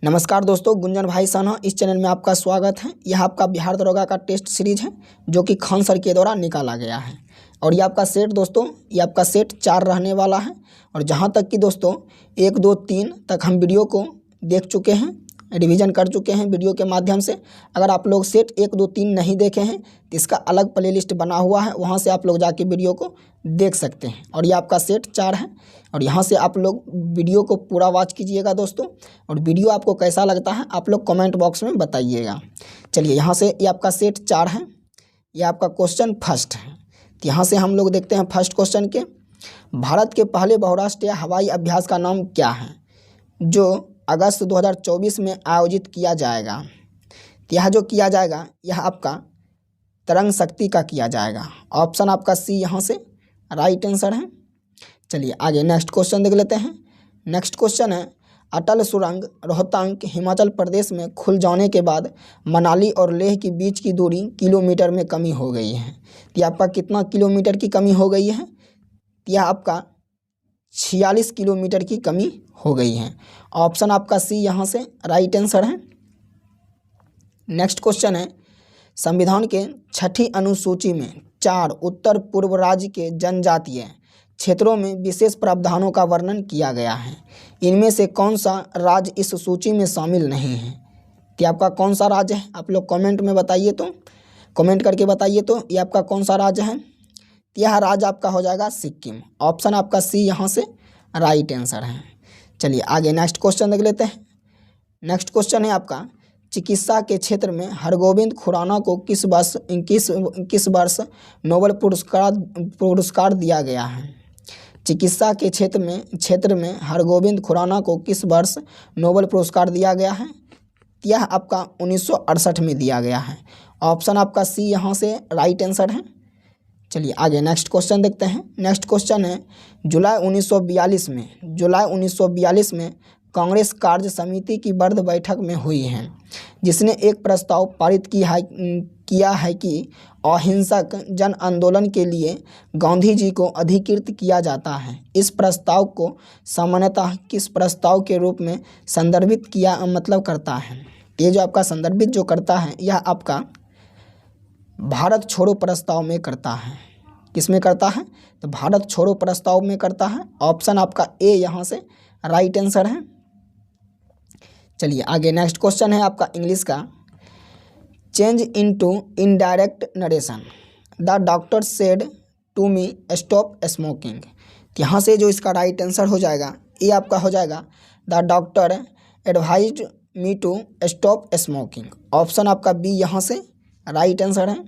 नमस्कार दोस्तों, गुंजन भाई साना इस चैनल में आपका स्वागत है। यह आपका बिहार दरोगा का टेस्ट सीरीज है जो कि खान सर के द्वारा निकाला गया है। और ये आपका सेट दोस्तों, ये आपका सेट 4 रहने वाला है। और जहां तक कि दोस्तों 1, 2, 3 तक हम वीडियो को देख चुके हैं, रिवीजन कर चुके हैं वीडियो के माध्यम से। अगर आप लोग सेट 1, 2, 3 नहीं देखे हैं तो इसका अलग प्लेलिस्ट बना हुआ है, वहाँ से आप लोग जाके वीडियो को देख सकते हैं। और ये आपका सेट 4 है और यहाँ से आप लोग वीडियो को पूरा वॉच कीजिएगा दोस्तों। और वीडियो आपको कैसा लगता है आप लोग कमेंट बॉक्स में बताइएगा। चलिए, यहाँ से ये आपका सेट 4 है, ये आपका क्वेश्चन फर्स्ट है। तो यहाँ से हम लोग देखते हैं फर्स्ट क्वेश्चन के, भारत के पहले बहुराष्ट्रीय हवाई अभ्यास का नाम क्या है जो अगस्त 2024 में आयोजित किया जाएगा। तो यह जो किया जाएगा यह आपका तरंग शक्ति का किया जाएगा। ऑप्शन आपका सी यहाँ से राइट आंसर है। चलिए आगे नेक्स्ट क्वेश्चन देख लेते हैं। नेक्स्ट क्वेश्चन है, अटल सुरंग रोहतांग हिमाचल प्रदेश में खुल जाने के बाद मनाली और लेह के बीच की दूरी किलोमीटर में कमी हो गई है। तो यह आपका कितना किलोमीटर की कमी हो गई है? यह आपका 46 किलोमीटर की कमी हो गई है। ऑप्शन आपका सी यहाँ से राइट आंसर है। नेक्स्ट क्वेश्चन है, संविधान के 6ठी अनुसूची में 4 उत्तर पूर्व राज्य के जनजातीय क्षेत्रों में विशेष प्रावधानों का वर्णन किया गया है। इनमें से कौन सा राज्य इस सूची में शामिल नहीं है? तो आपका कौन सा राज्य है आप लोग कमेंट में बताइए, तो कमेंट करके बताइए तो ये आपका कौन सा राज्य है। यह राज्य आपका हो जाएगा सिक्किम। ऑप्शन आपका सी यहाँ से राइट आंसर है। चलिए आगे नेक्स्ट क्वेश्चन देख लेते हैं। नेक्स्ट क्वेश्चन है आपका, चिकित्सा के क्षेत्र में हरगोविंद खुराना को किस वर्ष नोबेल पुरस्कार दिया गया है? चिकित्सा के क्षेत्र में हरगोविंद खुराना को किस वर्ष नोबेल पुरस्कार दिया गया है? यह आपका 1968 में दिया गया है। ऑप्शन आपका सी यहाँ से राइट आंसर है। चलिए आगे नेक्स्ट क्वेश्चन देखते हैं। नेक्स्ट क्वेश्चन है, जुलाई 1942 में कांग्रेस कार्य समिति की वर्ध बैठक में हुई है जिसने एक प्रस्ताव पारित किया है कि अहिंसक जन आंदोलन के लिए गांधी जी को अधिकृत किया जाता है। इस प्रस्ताव को सामान्यतः किस प्रस्ताव के रूप में संदर्भित करता है? ये जो आपका संदर्भित जो करता है यह आपका भारत छोड़ो प्रस्ताव में करता है। किस में करता है? तो भारत छोड़ो प्रस्ताव में करता है। ऑप्शन आपका ए यहाँ से राइट आंसर है। चलिए आगे नेक्स्ट क्वेश्चन है आपका इंग्लिश का, change into indirect narration the doctor said to me stop smoking. यहाँ से जो इसका राइट आंसर हो जाएगा ये आपका हो जाएगा the doctor advised me to stop smoking. Option आपका बी यहाँ से राइट आंसर है।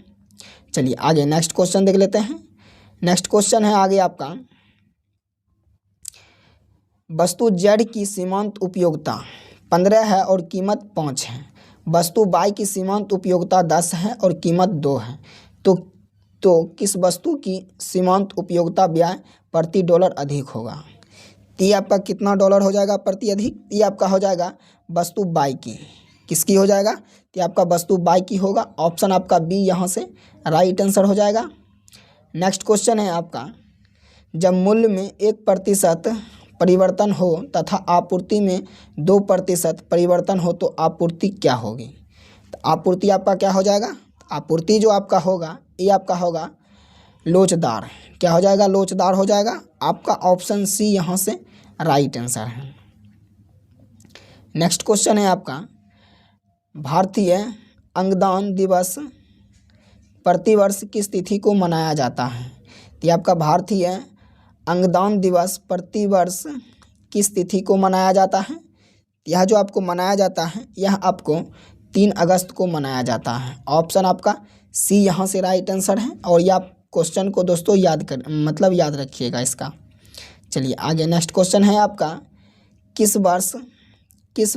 चलिए आगे नेक्स्ट क्वेश्चन देख लेते हैं। नेक्स्ट क्वेश्चन है आगे आपका, वस्तु जेड की सीमांत उपयोगिता 15 है और कीमत 5 है। वस्तु वाई की सीमांत उपयोगिता 10 है और कीमत 2 है। तो किस वस्तु की सीमांत उपयोगिता व्यय प्रति डॉलर अधिक होगा? ये आपका कितना डॉलर हो जाएगा प्रति अधिक? ये आपका हो जाएगा वस्तु वाई की। किसकी हो जाएगा? तो आपका वस्तु वाई की होगा। ऑप्शन आपका बी यहाँ से राइट आंसर हो जाएगा। नेक्स्ट क्वेश्चन है आपका, जब मूल्य में 1% परिवर्तन हो तथा आपूर्ति में 2% परिवर्तन हो तो आपूर्ति क्या होगी? तो आपूर्ति आपका क्या हो जाएगा? आपूर्ति जो आपका होगा ये आपका होगा लोचदार। क्या हो जाएगा? लोचदार हो जाएगा। आपका ऑप्शन सी यहाँ से राइट आंसर है। नेक्स्ट क्वेश्चन है आपका, भारतीय अंगदान दिवस प्रतिवर्ष किस तिथि को मनाया जाता है? तो आपका भारतीय अंगदान दिवस प्रतिवर्ष किस तिथि को मनाया जाता है? यह जो आपको मनाया जाता है यह आपको 3 अगस्त को मनाया जाता है। ऑप्शन आपका सी यहाँ से राइट आंसर है। और यह आप क्वेश्चन को दोस्तों याद रखिएगा इसका। चलिए आगे नेक्स्ट क्वेश्चन है आपका, किस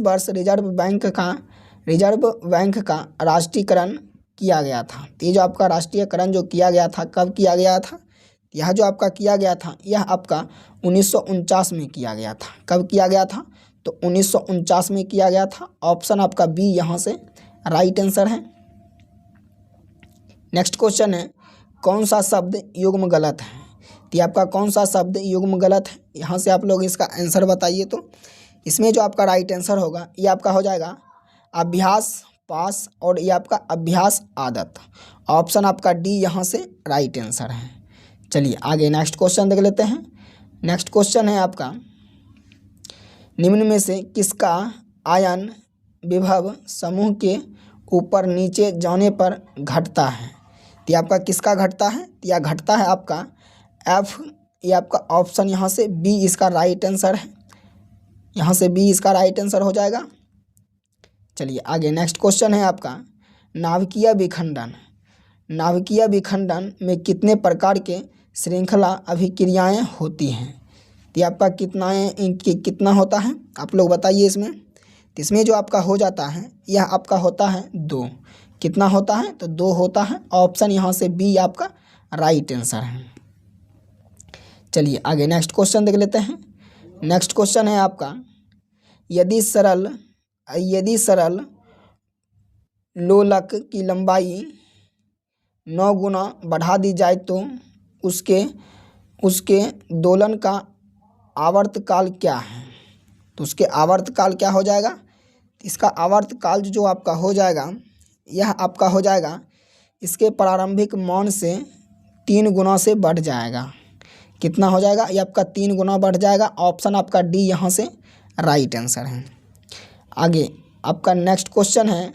वर्ष रिजर्व बैंक का राष्ट्रीयकरण किया गया था? ये जो आपका राष्ट्रीयकरण जो किया गया था कब किया गया था? यह जो आपका किया गया था यह आपका 1949 में किया गया था। कब किया गया था? तो 1949 में किया गया था। ऑप्शन आपका बी यहाँ से राइट आंसर है। नेक्स्ट क्वेश्चन है, कौन सा शब्द युग्म गलत है? तो आपका कौन सा शब्द युग्म गलत है? यहाँ से आप लोग इसका आंसर बताइए। तो इसमें जो आपका राइट आंसर होगा ये आपका हो जाएगा अभ्यास पास, और ये आपका अभ्यास आदत। ऑप्शन आपका डी यहाँ से राइट आंसर है। चलिए आगे नेक्स्ट क्वेश्चन देख लेते हैं। नेक्स्ट क्वेश्चन है आपका, निम्न में से किसका आयन विभव समूह के ऊपर नीचे जाने पर घटता है? तो ये आपका किसका घटता है? तो यह घटता है आपका एफ। ये आपका ऑप्शन यहाँ से बी इसका राइट आंसर है। यहाँ से बी इसका राइट आंसर हो जाएगा। चलिए आगे नेक्स्ट क्वेश्चन है आपका, नाभिकीय विखंडन। नाभिकीय विखंडन में कितने प्रकार के श्रृंखला अभिक्रियाएं होती हैं? तो ये आपका कितना होता है आप लोग बताइए इसमें। तो इसमें जो आपका हो जाता है यह आपका होता है 2। कितना होता है? तो 2 होता है। ऑप्शन यहाँ से बी आपका राइट आंसर है। चलिए आगे नेक्स्ट क्वेश्चन देख लेते हैं। नेक्स्ट क्वेश्चन है आपका, यदि सरल लोलक की लंबाई 9 गुना बढ़ा दी जाए तो उसके दोलन का आवर्तकाल क्या है? तो उसके आवर्तकाल क्या हो जाएगा? इसका आवर्तकाल जो आपका हो जाएगा यह आपका हो जाएगा इसके प्रारंभिक मान से 3 गुना से बढ़ जाएगा। कितना हो जाएगा? ये आपका 3 गुना बढ़ जाएगा। ऑप्शन आपका डी यहाँ से राइट आंसर है। आगे आपका नेक्स्ट क्वेश्चन है,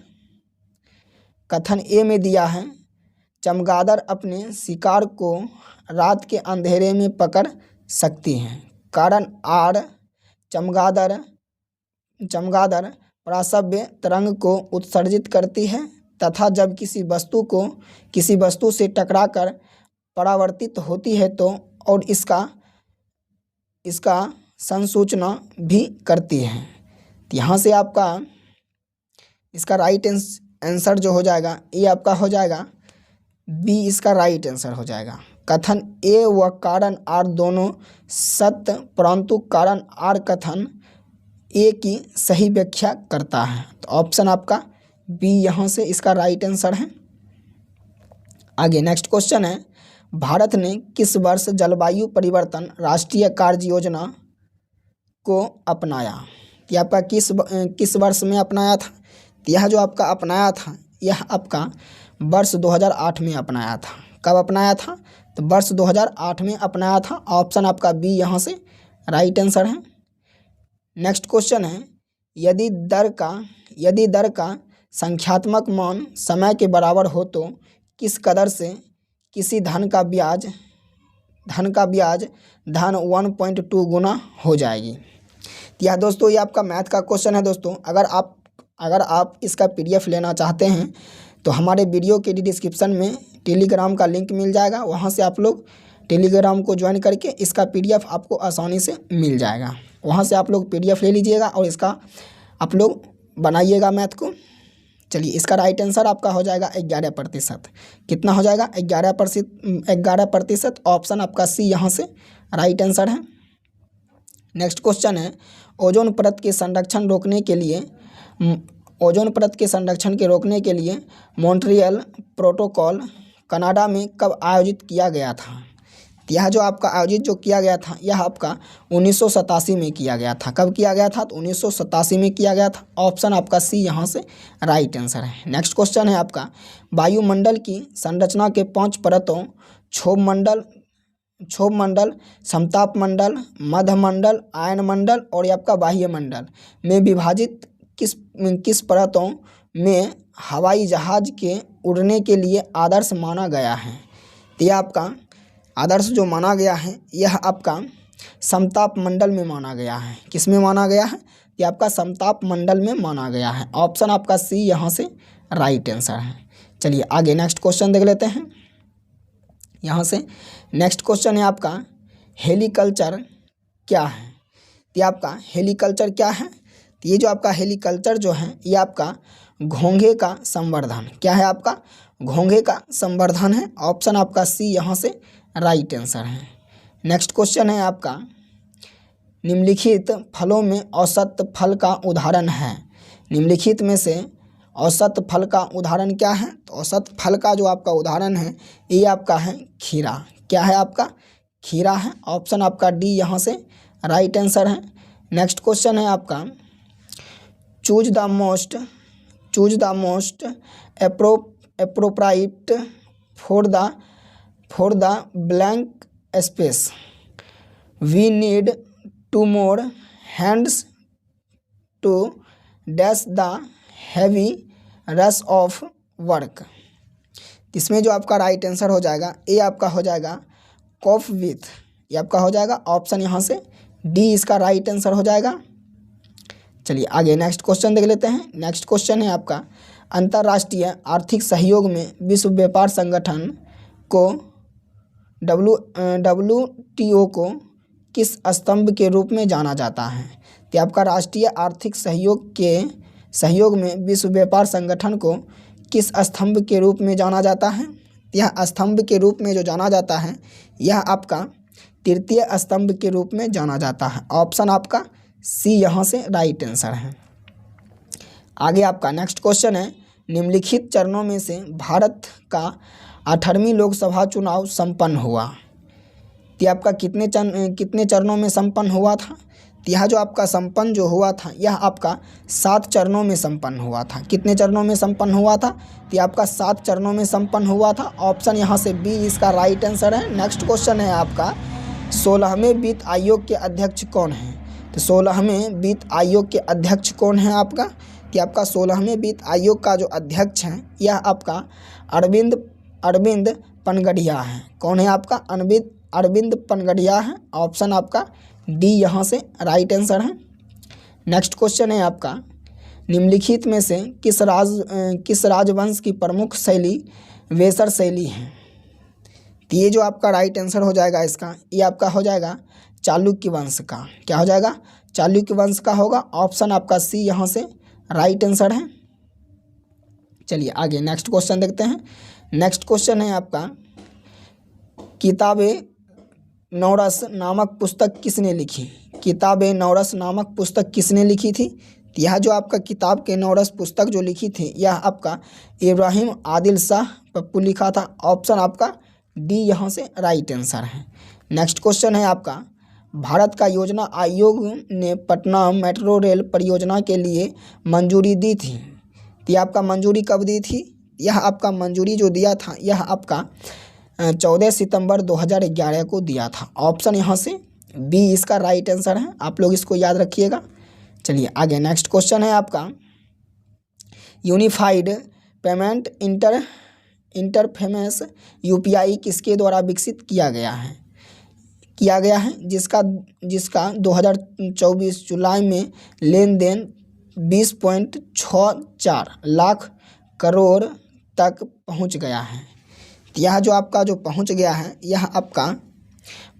कथन ए में दिया है, चमगादड़ अपने शिकार को रात के अंधेरे में पकड़ सकती हैं। कारण आर, चमगादड़ पराश्रव्य तरंग को उत्सर्जित करती है तथा जब किसी वस्तु से टकराकर परावर्तित होती है तो और इसका संसूचना भी करती है। तो यहाँ से आपका इसका राइट आंसर जो हो जाएगा ये आपका हो जाएगा बी इसका राइट आंसर हो जाएगा। कथन ए व कारण आर दोनों सत्य, परंतु कारण आर कथन ए की सही व्याख्या करता है। तो ऑप्शन आपका बी यहाँ से इसका राइट आंसर है। आगे नेक्स्ट क्वेश्चन है, भारत ने किस वर्ष जलवायु परिवर्तन राष्ट्रीय कार्य योजना को अपनाया? यह आपका किस वर्ष में अपनाया था? यह जो आपका अपनाया था यह आपका वर्ष 2008 में अपनाया था। कब अपनाया था? तो वर्ष 2008 में अपनाया था। ऑप्शन आपका बी यहाँ से राइट आंसर है। नेक्स्ट क्वेश्चन है, यदि दर का संख्यात्मक मान समय के बराबर हो तो किस कदर से किसी धन का ब्याज धन 1.2 गुना हो जाएगी? तो यह दोस्तों ये आपका मैथ का क्वेश्चन है। दोस्तों अगर आप इसका PDF लेना चाहते हैं तो हमारे वीडियो के डिस्क्रिप्शन में टेलीग्राम का लिंक मिल जाएगा। वहां से आप लोग टेलीग्राम को ज्वाइन करके इसका PDF आपको आसानी से मिल जाएगा। वहां से आप लोग PDF ले लीजिएगा और इसका आप लोग बनाइएगा मैथ को। चलिए इसका राइट आंसर आपका हो जाएगा 11%। कितना हो जाएगा? 11%। ऑप्शन आपका सी यहाँ से राइट आंसर है। नेक्स्ट क्वेश्चन है, ओजोन परत के संरक्षण रोकने के लिए मॉन्ट्रियल प्रोटोकॉल कनाडा में कब आयोजित किया गया था? यह जो आपका आयोजित जो किया गया था यह आपका 1987 में किया गया था। कब किया गया था? तो 1987 में किया गया था। ऑप्शन आपका सी यहाँ से राइट आंसर है। नेक्स्ट क्वेश्चन है आपका, वायुमंडल की संरचना के 5 परतों क्षोभ मंडल, समताप मंडल, मध्य मंडल, आयन मंडल और आपका बाह्य मंडल में विभाजित किस परतों में हवाई जहाज के उड़ने के लिए आदर्श माना गया है? तो यह आपका आदर्श जो माना गया है यह आपका समताप मंडल में माना गया है। किस में माना गया है? यह आपका समताप मंडल में माना गया है। ऑप्शन आपका सी यहाँ से राइट आंसर है। चलिए आगे नेक्स्ट क्वेश्चन देख लेते हैं। यहाँ से नेक्स्ट क्वेश्चन है आपका, हेलीकल्चर क्या है? तो ये आपका हेलीकल्चर क्या है? तो ये जो आपका हेलीकल्चर जो है ये आपका घोंघे का संवर्धन। क्या है? आपका घोंघे का संवर्धन है। ऑप्शन आपका सी यहाँ से राइट आंसर है। नेक्स्ट क्वेश्चन है आपका, निम्नलिखित फलों में औसत फल का उदाहरण है। निम्नलिखित में से औसत फल का उदाहरण क्या है? तो औसत फल का जो आपका उदाहरण है ये आपका है खीरा। क्या है? आपका खीरा है। ऑप्शन आपका डी यहाँ से राइट आंसर है। नेक्स्ट क्वेश्चन है आपका choose the most appropriate for the blank space. We need 2 more hands to dash the heavy rush of work. इसमें जो आपका राइट आंसर हो जाएगा ए आपका हो जाएगा कॉफ विथ, ये आपका हो जाएगा ऑप्शन यहाँ से डी इसका राइट आंसर हो जाएगा। चलिए आगे नेक्स्ट क्वेश्चन देख लेते हैं। नेक्स्ट क्वेश्चन है आपका अंतर्राष्ट्रीय आर्थिक सहयोग में विश्व व्यापार संगठन को WTO को किस स्तंभ के रूप में जाना जाता है? तो आपका राष्ट्रीय आर्थिक सहयोग में विश्व व्यापार संगठन को किस स्तंभ के रूप में जाना जाता है? यह स्तंभ के रूप में जो जाना जाता है यह आपका तृतीय स्तंभ के रूप में जाना जाता है। ऑप्शन आपका सी यहाँ से राइट आंसर है। आगे आपका नेक्स्ट क्वेश्चन है निम्नलिखित चरणों में से भारत का 18वीं लोकसभा चुनाव संपन्न हुआ। तो आपका कितने चरणों में संपन्न हुआ था? तो यह जो आपका संपन्न जो हुआ था यह आपका 7 चरणों में संपन्न हुआ था। कितने चरणों में संपन्न हुआ था? तो आपका 7 चरणों में संपन्न हुआ था। ऑप्शन यहाँ से बी इसका राइट आंसर है। नेक्स्ट क्वेश्चन है आपका 16वें वित्त आयोग के अध्यक्ष कौन हैं? तो 16वें वित्त आयोग के अध्यक्ष कौन है आपका? कि आपका 16वें वित्त आयोग का जो अध्यक्ष हैं यह आपका अरविंद पनगड़िया है। कौन है आपका? अरविंद पनगड़िया है। ऑप्शन आपका डी यहाँ से राइट आंसर है। नेक्स्ट क्वेश्चन है आपका निम्नलिखित में से किस राजवंश की प्रमुख शैली वेसर शैली है? तो ये जो आपका राइट आंसर हो जाएगा इसका, ये आपका हो जाएगा चालुक्य वंश का। क्या हो जाएगा? चालुक्य वंश का होगा। ऑप्शन आपका सी यहाँ से राइट आंसर है। चलिए आगे नेक्स्ट क्वेश्चन देखते हैं। नेक्स्ट क्वेश्चन है आपका किताबे नौरस नामक पुस्तक किसने लिखी? किताबे नौरस नामक पुस्तक किसने लिखी थी? यह जो आपका किताब के नौरस पुस्तक जो लिखी थी यह आपका इब्राहिम आदिल शाह पप्पू लिखा था। ऑप्शन आपका डी यहाँ से राइट आंसर है। नेक्स्ट क्वेश्चन है आपका भारत का योजना आयोग ने पटना मेट्रो रेल परियोजना के लिए मंजूरी दी थी। तो यह आपका मंजूरी कब दी थी? यह आपका मंजूरी जो दिया था यह आपका 14 सितंबर 2011 को दिया था। ऑप्शन यहाँ से बी इसका राइट आंसर है। आप लोग इसको याद रखिएगा। चलिए आगे नेक्स्ट क्वेश्चन है आपका यूनिफाइड पेमेंट इंटरफेस UPI किसके द्वारा विकसित किया गया है जिसका 2024 जुलाई में लेन देन 20.64 लाख करोड़ तक पहुंच गया है। यह जो आपका जो पहुंच गया है यह आपका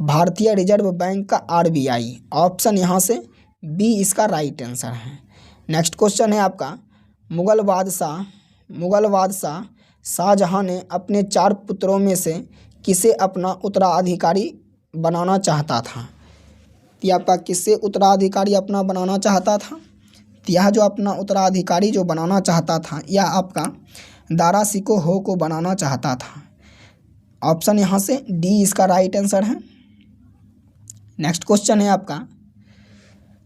भारतीय रिजर्व बैंक का RBI। ऑप्शन यहाँ से बी इसका राइट आंसर है। नेक्स्ट क्वेश्चन है आपका मुगल बादशाह शाहजहां ने अपने 4 पुत्रों में से किसे अपना उत्तराधिकारी बनाना चाहता था? यह आपका किससे उत्तराधिकारी अपना बनाना चाहता था? यह जो अपना उत्तराधिकारी जो बनाना चाहता था यह आपका दारा शिकोह को बनाना चाहता था। ऑप्शन यहाँ से डी इसका राइट आंसर है। नेक्स्ट क्वेश्चन है आपका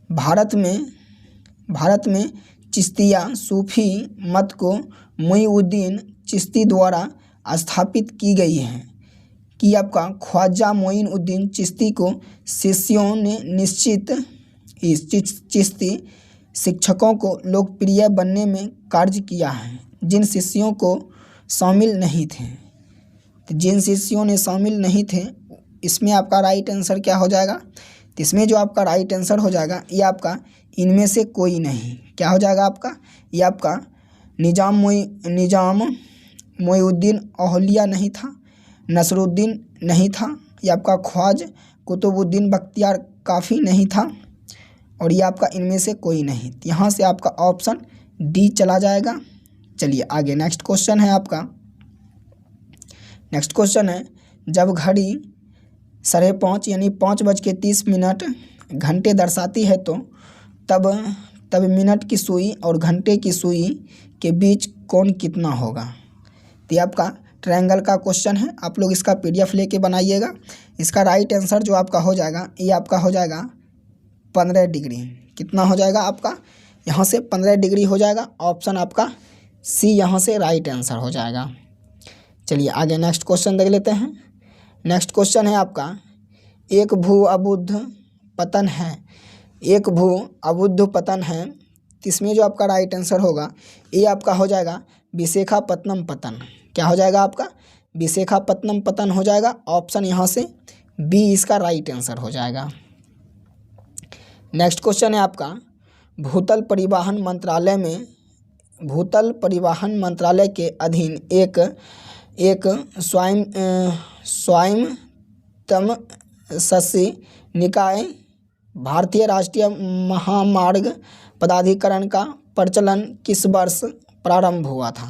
भारत में चिश्तिया सूफी मत को मोइनुद्दीन चिश्ती द्वारा स्थापित की गई है कि आपका ख्वाजा मोइनुद्दीन चिश्ती को शिष्यों ने निश्चित चिश्ती शिक्षकों को लोकप्रिय बनने में कार्य किया है जिन शिष्यों ने शामिल नहीं थे इसमें आपका राइट आंसर क्या हो जाएगा? तो इसमें जो आपका राइट आंसर हो जाएगा ये आपका इनमें से कोई नहीं। क्या हो जाएगा आपका? ये आपका निजाम मोइनुद्दीन औलिया नहीं था, नसरुद्दीन नहीं था, ये आपका ख्वाजा कुतुबुद्दीन बख्तियार काफ़ी नहीं था और ये आपका इनमें से कोई नहीं। यहाँ से आपका ऑप्शन डी चला जाएगा। चलिए आगे नेक्स्ट क्वेश्चन है आपका। नेक्स्ट क्वेश्चन है जब घड़ी 5:30 यानी 5:30 घंटे दर्शाती है तो तब मिनट की सुई और घंटे की सुई के बीच कोण कितना होगा? तो ये आपका ट्रायंगल का क्वेश्चन है। आप लोग इसका PDF लेके बनाइएगा। इसका राइट आंसर जो आपका हो जाएगा ये आपका हो जाएगा 15 डिग्री। कितना हो जाएगा आपका यहाँ से 15 डिग्री हो जाएगा। ऑप्शन आपका सी यहाँ से राइट आंसर हो जाएगा। चलिए आगे नेक्स्ट क्वेश्चन देख लेते हैं। नेक्स्ट क्वेश्चन है आपका एक भू अबुद्ध पतन है, एक भू अबुद्ध पतन है। इसमें जो आपका राइट आंसर होगा ये आपका हो जाएगा विशाखापत्तनम पतन। क्या हो जाएगा आपका विशाखापत्तनम पतन हो जाएगा। ऑप्शन यहाँ से बी इसका राइट आंसर हो जाएगा। नेक्स्ट क्वेश्चन है आपका भूतल परिवहन मंत्रालय के अधीन एक स्वायत्तशासी निकाय भारतीय राष्ट्रीय महामार्ग प्राधिकरण का प्रचलन किस वर्ष प्रारंभ हुआ था।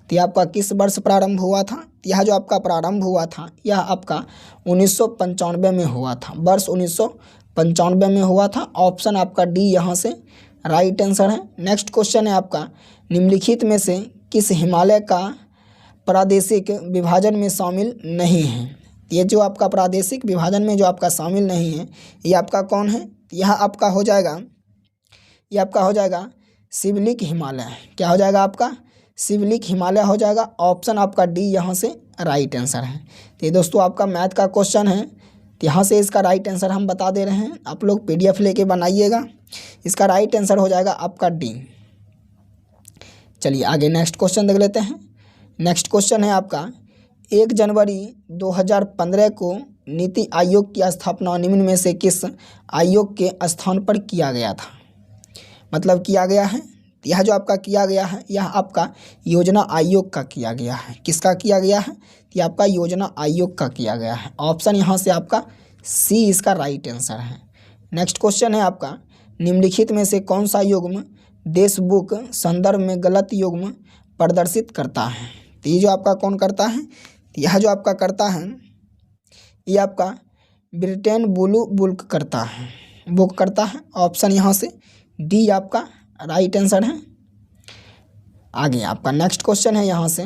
तो यह आपका किस वर्ष प्रारंभ हुआ था। यह जो आपका प्रारंभ हुआ था यह आपका 1995 में हुआ था। वर्ष 1995 में हुआ था। ऑप्शन आपका डी यहाँ से राइट आंसर है। नेक्स्ट क्वेश्चन है आपका निम्नलिखित में से किस हिमालय का प्रादेशिक विभाजन में शामिल नहीं है। ये जो आपका प्रादेशिक विभाजन में जो आपका शामिल नहीं है ये आपका कौन है। यह आपका हो जाएगा शिवलिक हिमालय। क्या हो जाएगा आपका शिवलिक हिमालय हो जाएगा। ऑप्शन आपका डी यहाँ से राइट आंसर है। तो ये दोस्तों आपका मैथ का क्वेश्चन है। तो यहाँ से इसका राइट आंसर हम बता दे रहे हैं, आप लोग PDF लेके बनाइएगा। इसका राइट आंसर हो जाएगा आपका डी। चलिए आगे नेक्स्ट क्वेश्चन देख लेते हैं। नेक्स्ट क्वेश्चन है आपका 1 जनवरी 2015 को नीति आयोग की स्थापना निम्न में से किस आयोग के स्थान पर किया गया था। मतलब किया गया है। यह जो आपका किया गया है यह आपका योजना आयोग का किया गया है। किसका किया गया है। ये आपका योजना आयोग का किया गया है। ऑप्शन यहाँ से आपका सी इसका राइट आंसर है। नेक्स्ट क्वेश्चन है आपका निम्नलिखित में से कौन सा युग्म देश बुक संदर्भ में गलत युग्म प्रदर्शित करता है। तो ये जो आपका कौन करता है। यह जो आपका करता है ये आपका ब्रिटेन ब्लू बुक करता है। ऑप्शन यहाँ से डी आपका राइट आंसर है। आगे आपका नेक्स्ट क्वेश्चन है। यहाँ से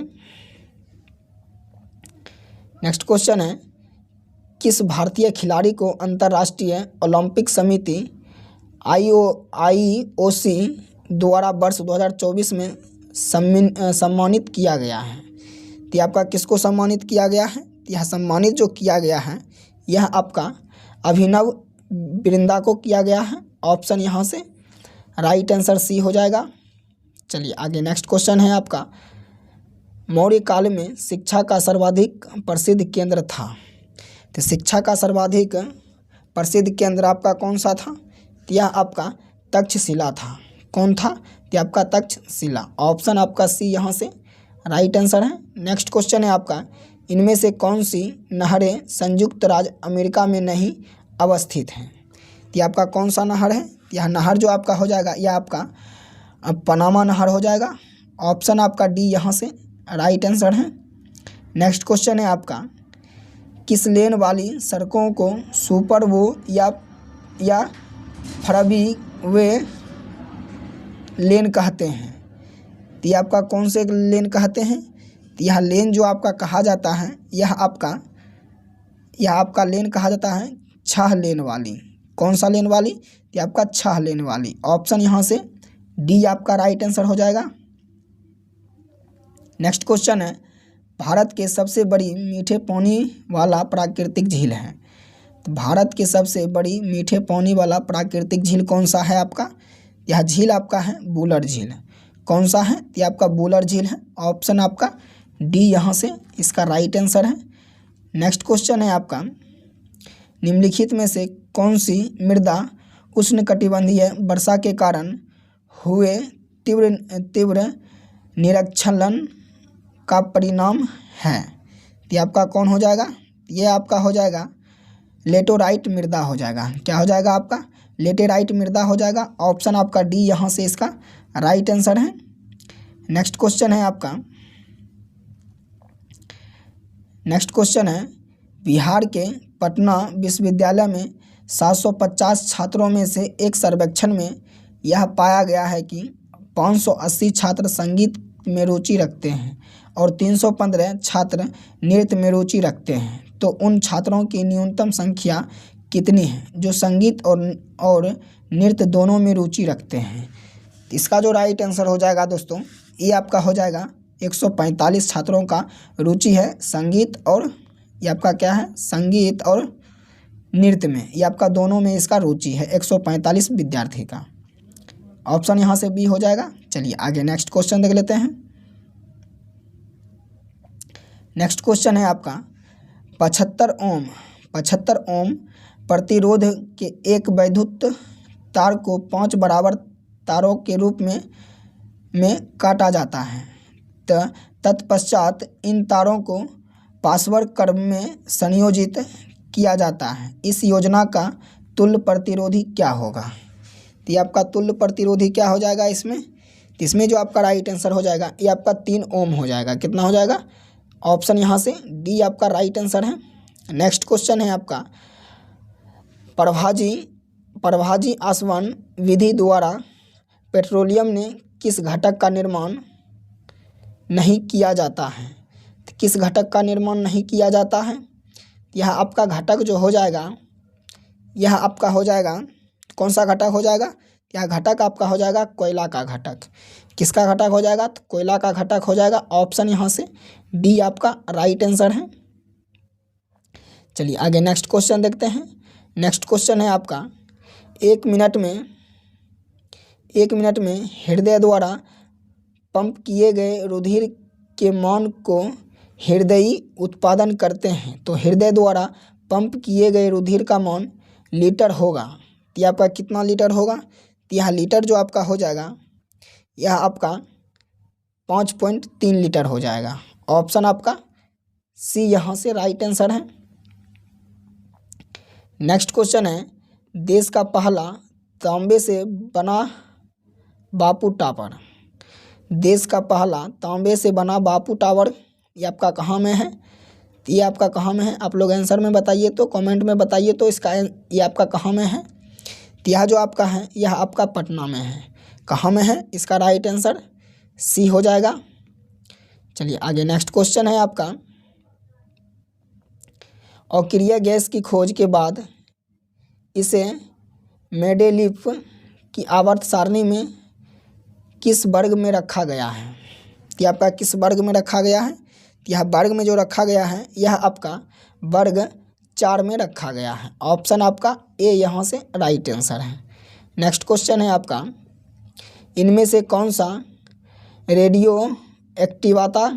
नेक्स्ट क्वेश्चन है किस भारतीय खिलाड़ी को अंतर्राष्ट्रीय ओलंपिक समिति IOC द्वारा वर्ष 2024 में सम्मानित किया गया है। तो आपका किसको सम्मानित किया गया है। यह सम्मानित जो किया गया है यह आपका अभिनव बिंद्रा को किया गया है। ऑप्शन यहाँ से राइट आंसर सी हो जाएगा। चलिए आगे नेक्स्ट क्वेश्चन है आपका मौर्य काल में शिक्षा का सर्वाधिक प्रसिद्ध केंद्र था। तो शिक्षा का सर्वाधिक प्रसिद्ध केंद्र आपका कौन सा था। यह आपका तक्षशिला था। कौन था। यह आपका तक्षशिला। ऑप्शन आपका सी यहाँ से राइट आंसर है। नेक्स्ट क्वेश्चन है आपका इनमें से कौन सी नहरें संयुक्त राज्य अमेरिका में नहीं अवस्थित हैं। यह आपका कौन सा नहर है। यह नहर जो आपका हो जाएगा यह आपका पनामा नहर हो जाएगा। ऑप्शन आपका डी यहाँ से राइट आंसर है। नेक्स्ट क्वेश्चन है आपका किस लेन वाली सड़कों को सुपर वो या फ्री वे लेन कहते हैं। तो यह आपका कौन से लेन कहते हैं। तो यह लेन जो आपका कहा जाता है यह आपका लेन कहा जाता है 6 लेन वाली। कौन सा लेन वाली। यह आपका 6 लेन वाली। ऑप्शन यहाँ से डी आपका राइट आंसर हो जाएगा। नेक्स्ट क्वेश्चन है भारत के सबसे बड़ी मीठे पानी वाला प्राकृतिक झील है। तो भारत के सबसे बड़ी मीठे पानी वाला प्राकृतिक झील कौन सा है आपका। यह झील आपका है वुलर झील। कौन सा है। यह आपका वुलर झील है। ऑप्शन आपका डी यहाँ से इसका राइट आंसर है। नेक्स्ट क्वेश्चन है आपका निम्नलिखित में से कौन सी मृदा उष्णकटिबंधीय वर्षा के कारण हुए तीव्र निरक्षलन का परिणाम है। ये आपका कौन हो जाएगा। ये आपका हो जाएगा लेटोराइट मृदा हो जाएगा। क्या हो जाएगा आपका लेटेराइट मृदा हो जाएगा। ऑप्शन आपका डी यहाँ से इसका राइट आंसर है। नेक्स्ट क्वेश्चन है आपका बिहार के पटना विश्वविद्यालय में 750 छात्रों में से एक सर्वेक्षण में यह पाया गया है कि 580 छात्र संगीत में रुचि रखते हैं और 315 छात्र नृत्य में रुचि रखते हैं। तो उन छात्रों की न्यूनतम संख्या कितनी हैं जो संगीत और नृत्य दोनों में रुचि रखते हैं। इसका जो राइट आंसर हो जाएगा दोस्तों, ये आपका हो जाएगा 145 छात्रों का रुचि है संगीत और, ये आपका क्या है, संगीत और नृत्य में, ये आपका दोनों में इसका रुचि है 145 विद्यार्थी का। ऑप्शन यहाँ से बी हो जाएगा। चलिए आगे नेक्स्ट क्वेश्चन देख लेते हैं। नेक्स्ट क्वेश्चन है आपका 75 ओम प्रतिरोध के एक वैद्युत तार को 5 बराबर तारों के रूप में काटा जाता है। तत्पश्चात इन तारों को पार्श्व क्रम में संयोजित किया जाता है। इस योजना का तुल्य प्रतिरोधी क्या होगा? तो ये आपका तुल्य प्रतिरोधी क्या हो जाएगा इसमें? तो इसमें जो आपका राइट आंसर हो जाएगा ये आपका 3 ओम हो जाएगा। कितना हो जाएगा? ऑप्शन यहाँ से डी आपका राइट आंसर है। नेक्स्ट क्वेश्चन है आपका प्रभाजी आसवन विधि द्वारा पेट्रोलियम ने किस घटक का निर्माण नहीं किया जाता है? तो किस घटक का निर्माण नहीं किया जाता है? यह आपका घटक जो हो जाएगा, यह आपका हो जाएगा, कौन सा घटक हो जाएगा? यह घटक आपका हो जाएगा कोयला का घटक। किसका घटक हो जाएगा? तो कोयला का घटक हो जाएगा। ऑप्शन यहाँ से डी आपका राइट आंसर है। चलिए आगे नेक्स्ट क्वेश्चन देखते हैं। नेक्स्ट क्वेश्चन है आपका 1 मिनट में हृदय द्वारा पंप किए गए रुधिर के मान को हृदयी उत्पादन करते हैं। तो हृदय द्वारा पंप किए गए रुधिर का मान लीटर होगा। तो यह आपका कितना लीटर होगा? तो यह लीटर जो आपका हो जाएगा यह आपका 5.3 लीटर हो जाएगा। ऑप्शन आपका सी यहाँ से राइट आंसर है। नेक्स्ट क्वेश्चन है देश का पहला तांबे से बना बापू टावर। देश का पहला तांबे से बना बापू टावर ये आपका कहाँ में है? तो ये आपका कहाँ में है? आप लोग आंसर में बताइए, तो कमेंट में बताइए तो इसका ये आपका कहाँ में है? तो यह जो आपका है यह आपका पटना में है। कहाँ में है? इसका राइट आंसर सी हो जाएगा। चलिए आगे नेक्स्ट क्वेश्चन है आपका अक्रिय गैस की खोज के बाद इसे मेंडेलीफ की आवर्त सारणी में किस वर्ग में रखा गया है? तो आपका किस वर्ग में रखा गया है? तो यह वर्ग में जो रखा गया है यह आपका वर्ग 4 में रखा गया है। ऑप्शन आपका ए यहाँ से राइट आंसर है। नेक्स्ट क्वेश्चन है आपका इनमें से कौन सा रेडियो एक्टिवता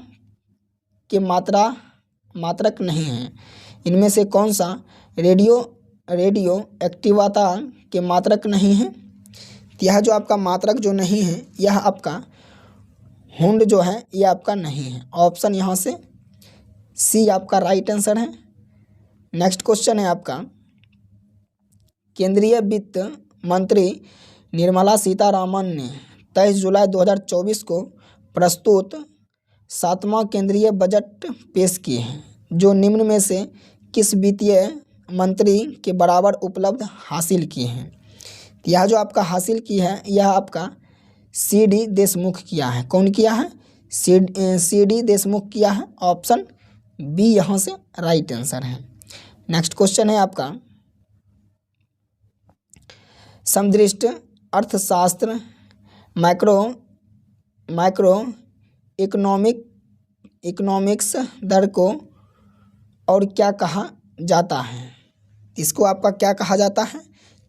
के मात्रक नहीं है? इनमें से कौन सा रेडियो एक्टिवता के मात्रक नहीं है? तो यह जो आपका मात्रक जो नहीं है यह आपका हुंड जो है यह आपका नहीं है। ऑप्शन यहाँ से सी आपका राइट आंसर है। नेक्स्ट क्वेश्चन है आपका केंद्रीय वित्त मंत्री निर्मला सीतारामन ने 23 जुलाई 2024 को प्रस्तुत 7वां केंद्रीय बजट पेश किए हैं जो निम्न में से किस वित्तीय मंत्री के बराबर उपलब्ध हासिल किए हैं? यह जो आपका हासिल की है यह आपका सी.डी. देशमुख किया है। कौन किया है? सी.डी. देशमुख किया है। ऑप्शन बी यहाँ से राइट आंसर है। नेक्स्ट क्वेश्चन है आपका समदृष्ट अर्थशास्त्र माइक्रो इकोनॉमिक्स दर को और क्या कहा जाता है? इसको आपका क्या कहा जाता है?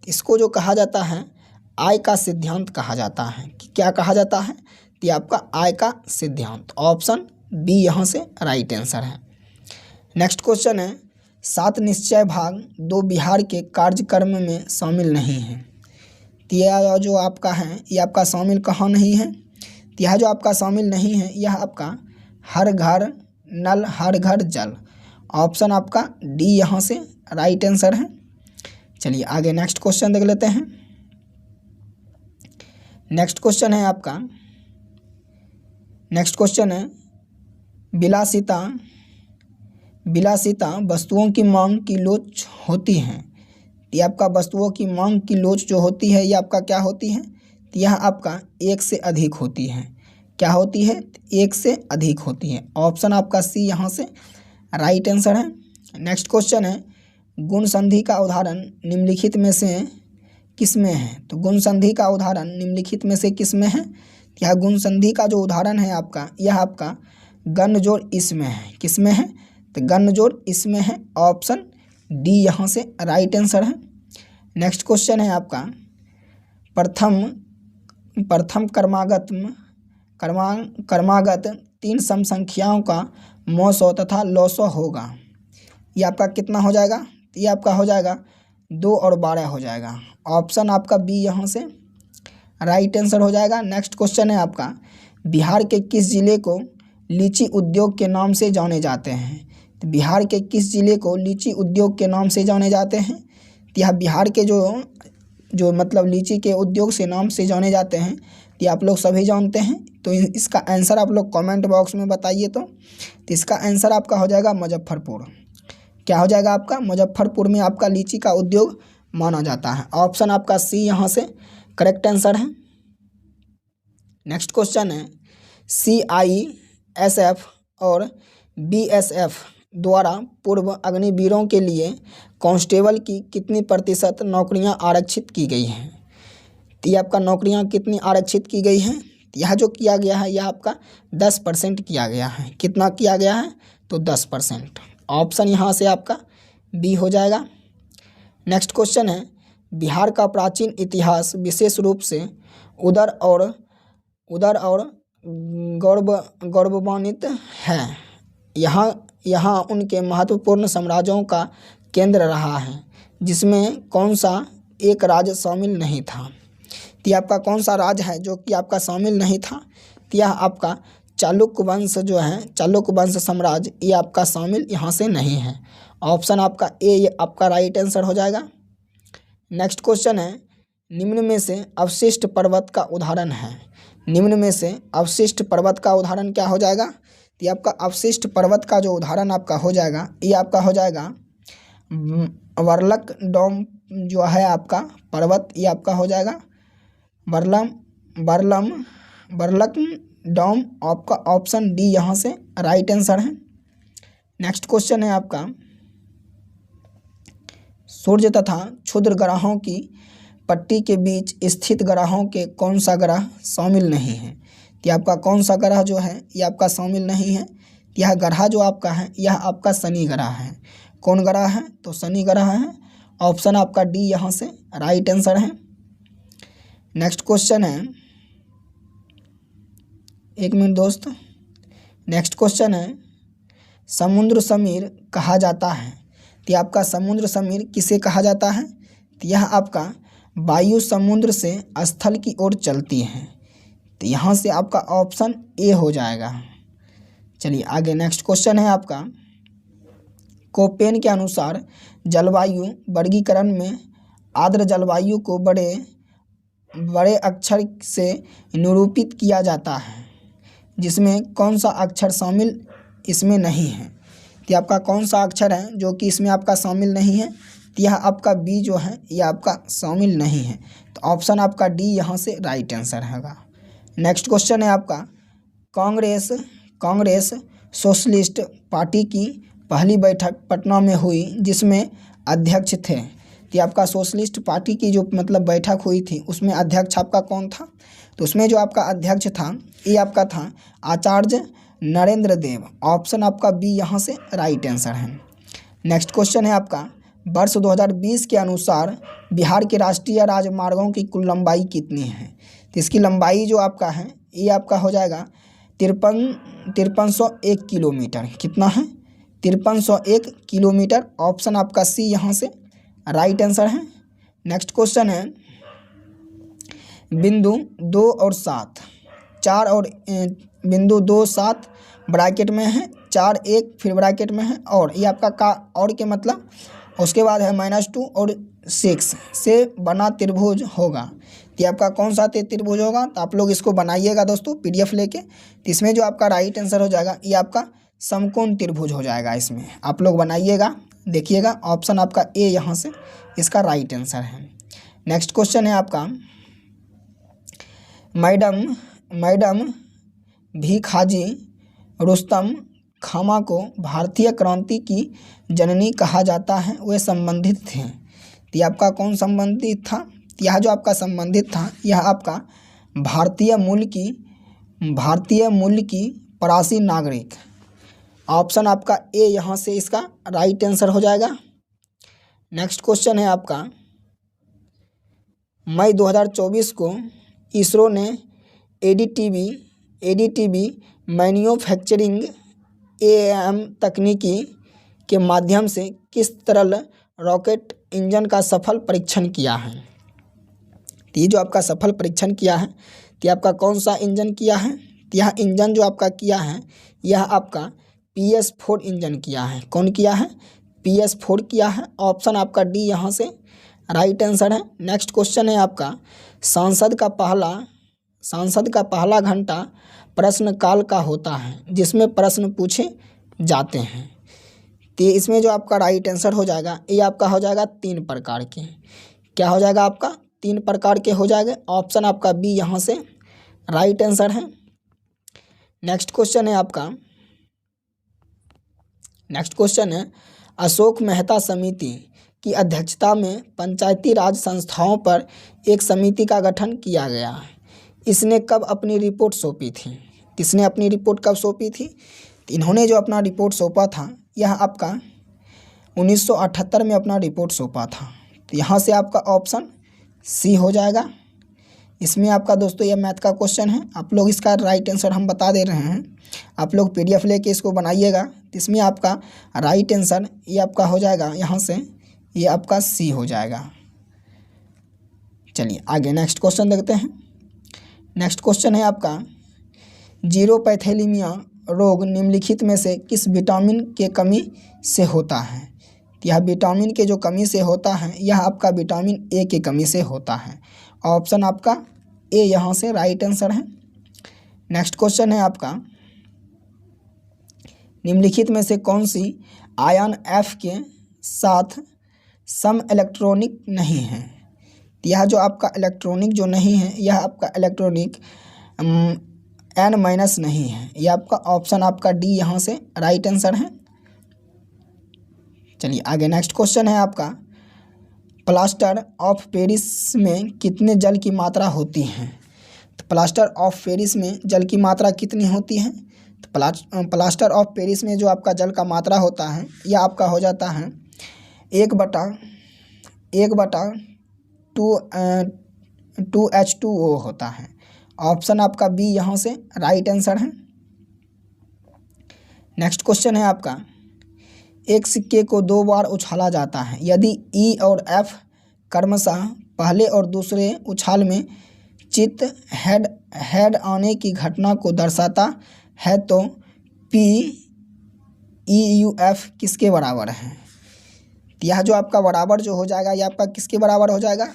इसको जो कहा जाता है आय का सिद्धांत कहा जाता है। कि क्या कहा जाता है? तो आपका आय का सिद्धांत। ऑप्शन बी यहाँ से राइट आंसर है। नेक्स्ट क्वेश्चन है 7 निश्चय भाग 2 बिहार के कार्यक्रम में शामिल नहीं है। तो यह जो आपका है ये आपका शामिल कहाँ नहीं है? तो यह जो आपका शामिल नहीं है यह आपका हर घर नल हर घर जल। ऑप्शन आपका डी यहाँ से राइट आंसर है। चलिए आगे नेक्स्ट क्वेश्चन देख लेते हैं। नेक्स्ट क्वेश्चन है आपका विलासिता वस्तुओं की मांग की लोच होती है। ये आपका वस्तुओं की मांग की लोच जो होती है ये आपका क्या होती है? तो यह आपका 1 से अधिक होती है। क्या होती है? 1 से अधिक होती है। ऑप्शन आपका सी यहाँ से राइट आंसर है। नेक्स्ट क्वेश्चन है गुण संधि का उदाहरण निम्नलिखित में से किस में है? तो गुण संधि का उदाहरण निम्नलिखित में से किस में है? यह गुण संधि का जो उदाहरण है आपका, यह आपका गण जोड़ इसमें है। किस में है? तो गण जोड़ इसमें है। ऑप्शन डी यहाँ से राइट आंसर है। नेक्स्ट क्वेश्चन है आपका प्रथम क्रमागत 3 सम संख्याओं का मौसौ तथा लौसौ होगा। ये आपका कितना हो जाएगा? ये आपका हो जाएगा 2 और 12 हो जाएगा। ऑप्शन आपका बी यहाँ से राइट आंसर हो जाएगा। नेक्स्ट क्वेश्चन है आपका बिहार के किस जिले को लीची उद्योग के नाम से जाने जाते हैं? तो बिहार के किस जिले को लीची उद्योग के नाम से जाने जाते हैं? तो यह बिहार के जो मतलब लीची के उद्योग से नाम से जाने जाते हैं, ये आप लोग सभी जानते हैं। तो इसका आंसर आप लोग कमेंट बॉक्स में बताइए। तो इसका आंसर आपका हो जाएगा मुजफ्फरपुर। क्या हो जाएगा आपका? मुजफ्फरपुर में आपका लीची का उद्योग माना जाता है। ऑप्शन आपका सी यहाँ से करेक्ट आंसर है। नेक्स्ट क्वेश्चन है CISF और BSF द्वारा पूर्व अग्निवीरों के लिए कांस्टेबल की कितनी प्रतिशत नौकरियां आरक्षित की गई हैं? तो ये आपका नौकरियां कितनी आरक्षित की गई हैं? यह जो किया गया है यह आपका 10% किया गया है। कितना किया गया है? तो 10%। ऑप्शन यहाँ से आपका बी हो जाएगा। नेक्स्ट क्वेश्चन है बिहार का प्राचीन इतिहास विशेष रूप से उदर और गौरवान्वित है। यहाँ उनके महत्वपूर्ण साम्राज्यों का केंद्र रहा है, जिसमें कौन सा एक राज्य शामिल नहीं था? तो यह आपका कौन सा राज्य है जो कि आपका शामिल नहीं था? तो यह आपका चालुक्य वंश जो है, चालुक्य वंश साम्राज्य, ये आपका शामिल यहाँ से नहीं है। ऑप्शन आपका ए ये आपका राइट आंसर हो जाएगा। नेक्स्ट क्वेश्चन है निम्न में से अवशिष्ट पर्वत का उदाहरण है। निम्न में से अवशिष्ट पर्वत का उदाहरण क्या हो जाएगा? तो ये आपका अवशिष्ट पर्वत का जो उदाहरण आपका हो जाएगा, ये आपका हो जाएगा वर्लक डोम जो है आपका पर्वत, ये आपका हो जाएगा वर्लक डोम। आपका ऑप्शन डी यहाँ से राइट आंसर है। नेक्स्ट क्वेश्चन है आपका सूर्य तथा क्षुद्र ग्रहों की पट्टी के बीच स्थित ग्रहों के कौन सा ग्रह शामिल नहीं है? तो आपका कौन सा ग्रह जो है ये आपका शामिल नहीं है? यह ग्रह जो आपका है यह आपका शनि ग्रह है। कौन ग्रह है? तो शनि ग्रह है। ऑप्शन आपका डी यहाँ से राइट आंसर है। नेक्स्ट क्वेश्चन है, एक मिनट दोस्त। नेक्स्ट क्वेश्चन है समुद्र समीर कहा जाता है। तो आपका समुद्र समीर किसे कहा जाता है? तो यह आपका वायु समुद्र से स्थल की ओर चलती है। तो यहाँ से आपका ऑप्शन ए हो जाएगा। चलिए आगे नेक्स्ट क्वेश्चन है आपका कोपेन के अनुसार जलवायु वर्गीकरण में आर्द्र जलवायु को बड़े अक्षर से निरूपित किया जाता है, जिसमें कौन सा अक्षर शामिल इसमें नहीं है? तो आपका कौन सा अक्षर है जो कि इसमें आपका शामिल नहीं है? तो यह आपका बी जो है यह आपका शामिल नहीं है। तो ऑप्शन आपका डी यहाँ से राइट आंसर होगा। नेक्स्ट क्वेश्चन है आपका कांग्रेस सोशलिस्ट पार्टी की पहली बैठक पटना में हुई जिसमें अध्यक्ष थे। तो आपका सोशलिस्ट पार्टी की जो मतलब बैठक हुई थी उसमें अध्यक्ष आपका कौन था? तो उसमें जो आपका अध्यक्ष था ये आपका था आचार्य नरेंद्र देव। ऑप्शन आपका बी यहाँ से राइट आंसर है। नेक्स्ट क्वेश्चन है आपका वर्ष 2020 के अनुसार बिहार के राष्ट्रीय राजमार्गों की कुल लंबाई कितनी है? तो इसकी लंबाई जो आपका है ये आपका हो जाएगा 5301 किलोमीटर। कितना है? 5301 किलोमीटर। ऑप्शन आपका सी यहाँ से राइट आंसर है। नेक्स्ट क्वेश्चन है बिंदु 2 और 7 4 और बिंदु 2 7 ब्रैकेट में है, 4 1 फिर ब्रैकेट में है और ये आपका और के मतलब उसके बाद है -2 और 6 से बना त्रिभुज होगा। तो आपका कौन सा त्रिभुज होगा? तो आप लोग इसको बनाइएगा दोस्तों PDF लेके। तो इसमें जो आपका राइट आंसर हो जाएगा ये आपका समकोण त्रिभुज हो जाएगा। इसमें आप लोग बनाइएगा, देखिएगा। ऑप्शन आपका ए यहाँ से इसका राइट आंसर है। नेक्स्ट क्वेश्चन है आपका मैडम भी खाजी रुस्तम खामा को भारतीय क्रांति की जननी कहा जाता है वे संबंधित थे। तो यह आपका कौन संबंधित था? यह जो आपका संबंधित था यह आपका भारतीय मूल की फरासी नागरिक। ऑप्शन आपका ए यहाँ से इसका राइट आंसर हो जाएगा। नेक्स्ट क्वेश्चन है आपका, मई 2024 को इसरो ने एडीटीवी मैन्युफैक्चरिंग एएम तकनीकी के माध्यम से किस तरल रॉकेट इंजन का सफल परीक्षण किया है? तो ये जो आपका सफल परीक्षण किया है तो आपका कौन सा इंजन किया है? तो यह इंजन जो आपका किया है यह आपका PS4 इंजन किया है। कौन किया है? PS4 किया है। ऑप्शन आपका डी यहाँ से राइट आंसर है। नेक्स्ट क्वेश्चन है आपका, संसद का पहला घंटा प्रश्नकाल का होता है जिसमें प्रश्न पूछे जाते हैं। तो इसमें जो आपका राइट आंसर हो जाएगा ये आपका हो जाएगा 3 प्रकार के। क्या हो जाएगा आपका? 3 प्रकार के हो जाएंगे। ऑप्शन आपका बी यहाँ से राइट आंसर है। नेक्स्ट क्वेश्चन है आपका, अशोक मेहता समिति की अध्यक्षता में पंचायती राज संस्थाओं पर एक समिति का गठन किया गया। इसने कब अपनी रिपोर्ट सौंपी थी? किसने अपनी रिपोर्ट कब सौंपी थी? तो इन्होंने जो अपना रिपोर्ट सौंपा था यह आपका 1978 में अपना रिपोर्ट सौंपा था। तो यहाँ से आपका ऑप्शन सी हो जाएगा। इसमें आपका दोस्तों यह मैथ का क्वेश्चन है, आप लोग इसका राइट आंसर हम बता दे रहे हैं, आप लोग PDF लेके इसको बनाइएगा। तो इसमें आपका राइट आंसर ये आपका हो जाएगा यहाँ से, ये आपका सी हो जाएगा। चलिए आगे नेक्स्ट क्वेश्चन देखते हैं। नेक्स्ट क्वेश्चन है आपका, जीरोपैथेलीमिया रोग निम्नलिखित में से किस विटामिन के कमी से होता है? तो यह विटामिन के जो कमी से होता है यह आपका विटामिन ए के कमी से होता है। ऑप्शन आपका ए यहाँ से राइट आंसर है। नेक्स्ट क्वेश्चन है आपका, निम्नलिखित में से कौन सी आयन F के साथ सम इलेक्ट्रॉनिक नहीं है? तो यह जो आपका इलेक्ट्रॉनिक जो नहीं है यह आपका इलेक्ट्रॉनिक N- नहीं है। यह आपका ऑप्शन आपका डी यहाँ से राइट आंसर है। चलिए आगे नेक्स्ट क्वेश्चन है आपका, प्लास्टर ऑफ पेरिस में कितने जल की मात्रा होती है? तो प्लास्टर ऑफ पेरिस में जल की मात्रा कितनी होती है? तो प्लास्टर ऑफ पेरिस में जो आपका जल का मात्रा होता है यह आपका हो जाता है 1/2H2O होता है। ऑप्शन आपका बी यहाँ से राइट आंसर है। नेक्स्ट क्वेश्चन है आपका, एक सिक्के को 2 बार उछाला जाता है यदि E और F क्रमशः पहले और दूसरे उछाल में चित हेड आने की घटना को दर्शाता है तो PEUF किसके बराबर है? यह जो आपका बराबर जो हो जाएगा यह आपका किसके बराबर हो जाएगा?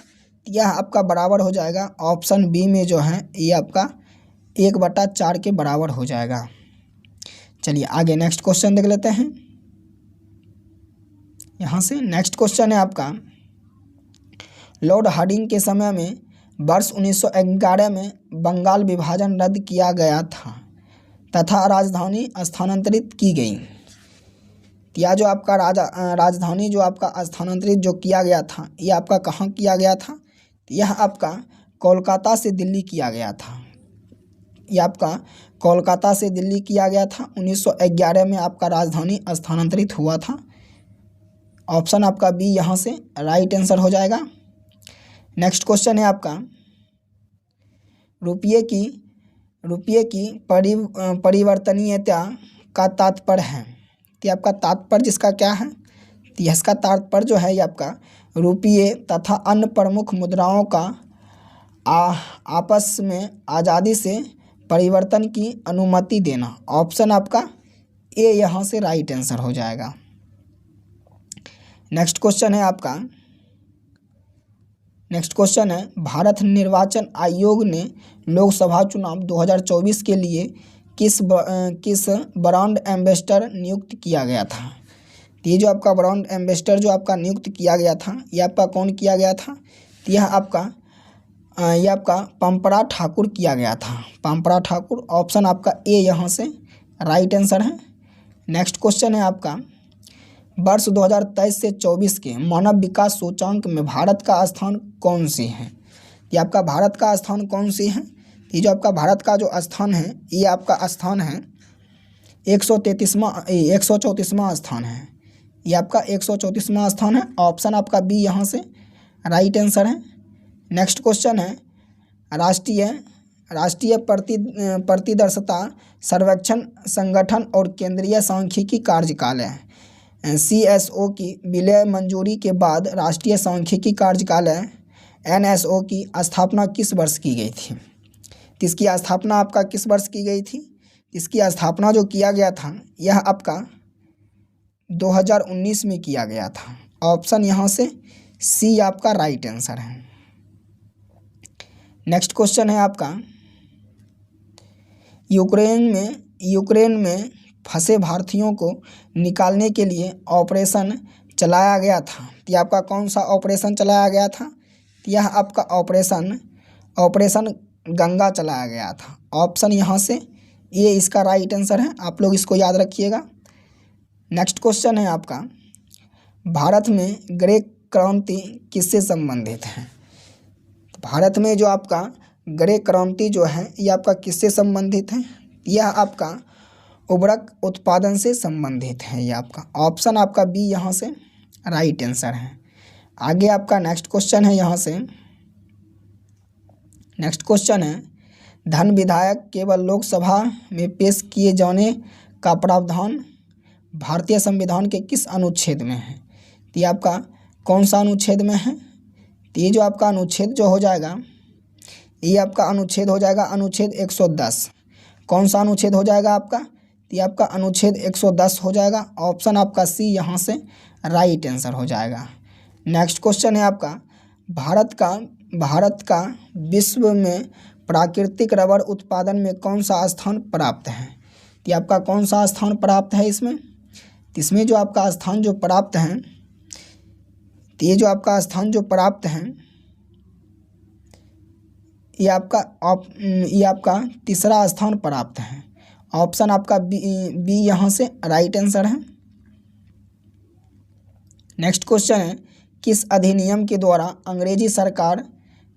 यह आपका बराबर हो जाएगा ऑप्शन बी में जो है ये आपका 1/4 के बराबर हो जाएगा। चलिए आगे नेक्स्ट क्वेश्चन देख लेते हैं। यहाँ से नेक्स्ट क्वेश्चन है आपका, लॉर्ड हार्डिंग के समय में वर्ष 1911 में बंगाल विभाजन रद्द किया गया था तथा राजधानी स्थानांतरित की गई। यह जो आपका राजधानी जो आपका स्थानांतरित जो किया गया था यह आपका कहाँ किया गया था? यह आपका कोलकाता से दिल्ली किया गया था। यह आपका कोलकाता से दिल्ली किया गया था। 1911 में आपका राजधानी स्थानांतरित हुआ था। ऑप्शन आपका बी यहाँ से राइट आंसर हो जाएगा। नेक्स्ट क्वेश्चन है आपका, रुपये की परिवर्तनीयता का तात्पर्य है। तो आपका तात्पर्य जिसका क्या है? तो इसका तात्पर्य जो है ये आपका रुपये तथा अन्य प्रमुख मुद्राओं का आपस में आज़ादी से परिवर्तन की अनुमति देना। ऑप्शन आपका ए यहाँ से राइट आंसर हो जाएगा। नेक्स्ट क्वेश्चन है आपका, नेक्स्ट क्वेश्चन है, भारत निर्वाचन आयोग ने लोकसभा चुनाव 2024 के लिए किस ब्रांड एम्बेसडर नियुक्त किया गया था? ये जो आपका ब्रांड एम्बेसडर जो आपका नियुक्त किया गया था यह आपका कौन किया गया था? यह आपका पंपरा ठाकुर किया गया था। पंपरा ठाकुर। ऑप्शन आपका ए यहाँ से राइट आंसर है। नेक्स्ट क्वेश्चन है आपका, वर्ष 2023 से 24 के मानव विकास सूचांक में भारत का स्थान कौन सी है? ये आपका भारत का स्थान कौन सी है? ये जो आपका भारत का जो स्थान है, ये आपका स्थान है 134वां स्थान है। ये आपका 134वां स्थान है। ऑप्शन आपका बी यहाँ से राइट आंसर है। नेक्स्ट क्वेश्चन है, राष्ट्रीय प्रतिदर्शिता सर्वेक्षण संगठन और केंद्रीय सांख्यिकी कार्यकालय CSO की विलय मंजूरी के बाद राष्ट्रीय सांख्यिकी कार्यकालय NSO की स्थापना किस वर्ष की गई थी? इसकी स्थापना आपका किस वर्ष की गई थी? इसकी स्थापना जो किया गया था यह आपका 2019 में किया गया था। ऑप्शन यहाँ से सी आपका राइट आंसर है। नेक्स्ट क्वेश्चन है आपका, यूक्रेन में फंसे भारतीयों को निकालने के लिए ऑपरेशन चलाया गया था। ये आपका कौन सा ऑपरेशन चलाया गया था? यह आपका ऑपरेशन गंगा चलाया गया था। ऑप्शन यहाँ से ये इसका राइट आंसर है। आप लोग इसको याद रखिएगा। नेक्स्ट क्वेश्चन है आपका, भारत में ग्रे क्रांति किससे संबंधित है? भारत में जो आपका ग्रे क्रांति जो है ये आपका किससे संबंधित है? यह आपका उर्वरक उत्पादन से संबंधित है। ये आपका ऑप्शन आपका बी यहाँ से राइट आंसर है। आगे आपका नेक्स्ट क्वेश्चन है, यहाँ से नेक्स्ट क्वेश्चन है, धन विधायक केवल लोकसभा में पेश किए जाने का प्रावधान भारतीय संविधान के किस अनुच्छेद में है? तो ये आपका कौन सा अनुच्छेद में है? तो ये जो आपका अनुच्छेद जो हो जाएगा, ये आपका अनुच्छेद हो जाएगा अनुच्छेद 110। कौन सा अनुच्छेद हो जाएगा आपका? तो ये आपका अनुच्छेद 110 हो जाएगा। ऑप्शन आपका सी यहाँ से राइट आंसर हो जाएगा। नेक्स्ट क्वेश्चन है आपका, भारत का विश्व में प्राकृतिक रबर उत्पादन में कौन सा स्थान प्राप्त है? तो आपका कौन सा स्थान प्राप्त है इसमें? इसमें जो आपका स्थान जो प्राप्त है, तो ये जो आपका स्थान जो प्राप्त है ये आपका तीसरा स्थान प्राप्त है। ऑप्शन आपका बी यहाँ से राइट आंसर है। नेक्स्ट क्वेश्चन है, किस अधिनियम के द्वारा अंग्रेजी सरकार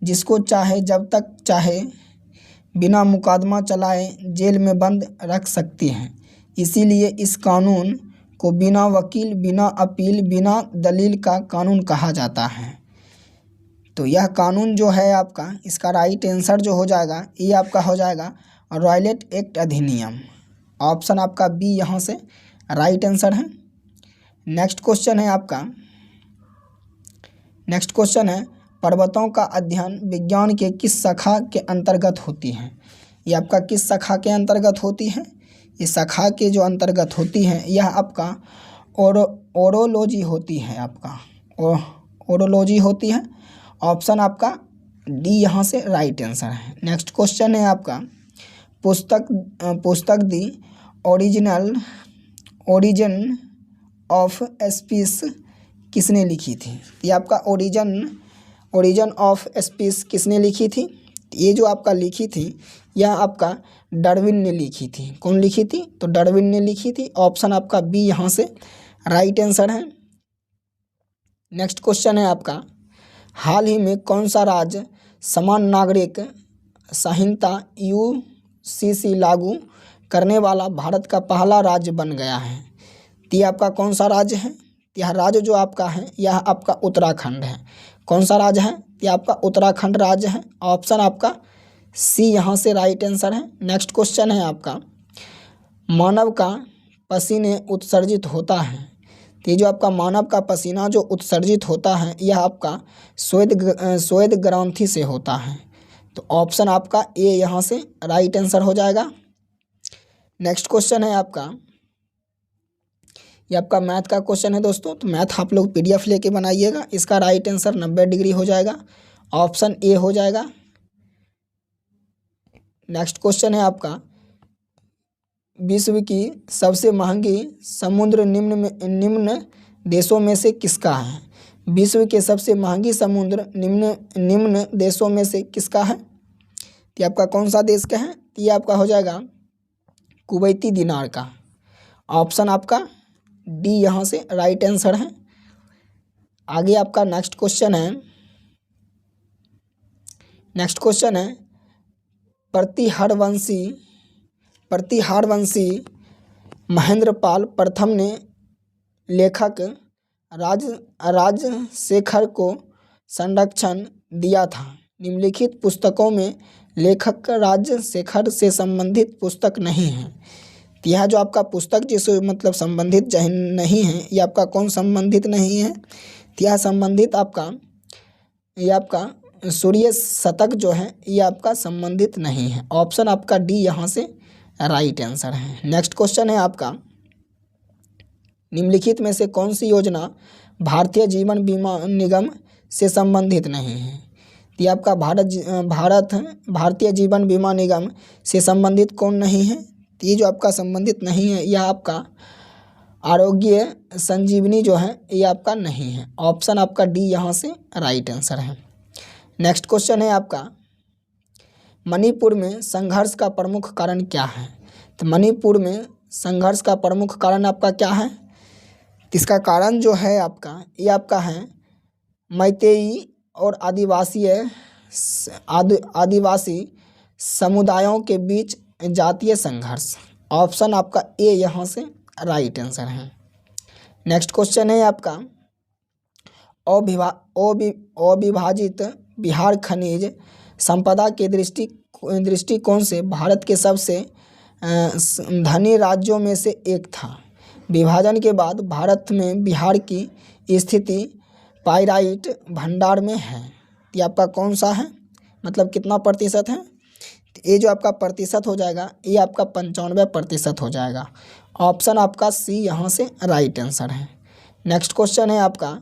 जिसको चाहे जब तक चाहे बिना मुकदमा चलाए जेल में बंद रख सकती है? इसीलिए इस कानून को बिना वकील, बिना अपील, बिना दलील का कानून कहा जाता है। तो यह कानून जो है आपका, इसका राइट आंसर जो हो जाएगा ये आपका हो जाएगा रॉयलेट एक्ट अधिनियम। ऑप्शन आपका बी यहाँ से राइट आंसर है। नेक्स्ट क्वेश्चन है आपका, नेक्स्ट क्वेश्चन है, पर्वतों का अध्ययन विज्ञान के किस शाखा के अंतर्गत होती है? ये आपका किस शाखा के अंतर्गत होती है? इस शाखा के जो अंतर्गत होती है यह आपका ओरोलॉजी होती है। आपका ओरोलॉजी होती है। ऑप्शन आपका डी यहाँ से राइट आंसर है। नेक्स्ट क्वेश्चन है आपका, पुस्तक दी ओरिजिन ऑफ स्पीस किसने लिखी थी? ये आपका ओरिजिन ऑफ स्पीस किसने लिखी थी? ये जो आपका लिखी थी यह आपका डार्विन ने लिखी थी। कौन लिखी थी? तो डार्विन ने लिखी थी। ऑप्शन आपका बी यहाँ से राइट आंसर है। नेक्स्ट क्वेश्चन है आपका, हाल ही में कौन सा राज्य समान नागरिक संहिता UCC लागू करने वाला भारत का पहला राज्य बन गया है? तो ये आपका कौन सा राज्य है? यह राज्य जो आपका है यह आपका उत्तराखंड है। कौन सा राज्य है? यह आपका उत्तराखंड राज्य है। ऑप्शन आपका सी यहाँ से राइट आंसर है। नेक्स्ट क्वेश्चन है आपका, मानव का पसीने उत्सर्जित होता है। तो ये जो आपका मानव का पसीना जो उत्सर्जित होता है यह आपका श्वेत ग्रंथि से होता है। तो ऑप्शन आपका ए यहाँ से राइट आंसर हो जाएगा। नेक्स्ट क्वेश्चन है आपका, ये आपका मैथ का क्वेश्चन है दोस्तों। तो मैथ आप लोग PDF लेके बनाइएगा। इसका राइट आंसर 90 डिग्री हो जाएगा। ऑप्शन ए हो जाएगा। नेक्स्ट क्वेश्चन है आपका, विश्व की सबसे महंगी समुद्र निम्न देशों में से किसका है? विश्व के सबसे महंगी समुद्र निम्न देशों में से किसका है? तो आपका कौन सा देश का है? तो ये आपका हो जाएगा कुवैती दिनार का। ऑप्शन आपका डी यहाँ से राइट आंसर है। आगे आपका नेक्स्ट क्वेश्चन है प्रतिहारवंशी महेंद्रपाल प्रथम ने लेखक राजशेखर को संरक्षण दिया था। निम्नलिखित पुस्तकों में लेखक राजशेखर से संबंधित पुस्तक नहीं है। तो यह जो आपका पुस्तक जिससे मतलब संबंधित नहीं है, ये आपका कौन संबंधित नहीं है? तो यह संबंधित आपका सूर्य शतक जो है ये आपका संबंधित नहीं है। ऑप्शन आपका डी यहाँ से राइट आंसर है। नेक्स्ट क्वेश्चन है आपका, निम्नलिखित में से कौन सी योजना भारतीय जीवन बीमा निगम से संबंधित नहीं है? तो ये आपका भारतीय जीवन बीमा निगम से संबंधित कौन नहीं है? तो ये जो आपका संबंधित नहीं है यह आपका आरोग्य संजीवनी जो है ये आपका नहीं है। ऑप्शन आपका डी यहाँ से राइट आंसर है। नेक्स्ट क्वेश्चन है आपका, मणिपुर में संघर्ष का प्रमुख कारण क्या है? तो मणिपुर में संघर्ष का प्रमुख कारण आपका क्या है? इसका कारण जो है आपका ये आपका है मैतेई और आदिवासी समुदायों के बीच जातीय संघर्ष। ऑप्शन आपका ए यहाँ से राइट आंसर है। नेक्स्ट क्वेश्चन है आपका, अविभाजित बिहार खनिज संपदा के दृष्टिकोण से भारत के सबसे धनी राज्यों में से एक था। विभाजन के बाद भारत में बिहार की स्थिति पाइराइट भंडार में है। ये आपका कौन सा है, मतलब कितना प्रतिशत है? ये जो आपका प्रतिशत हो जाएगा ये आपका 95% हो जाएगा। ऑप्शन आपका सी यहाँ से राइट आंसर है। नेक्स्ट क्वेश्चन है आपका,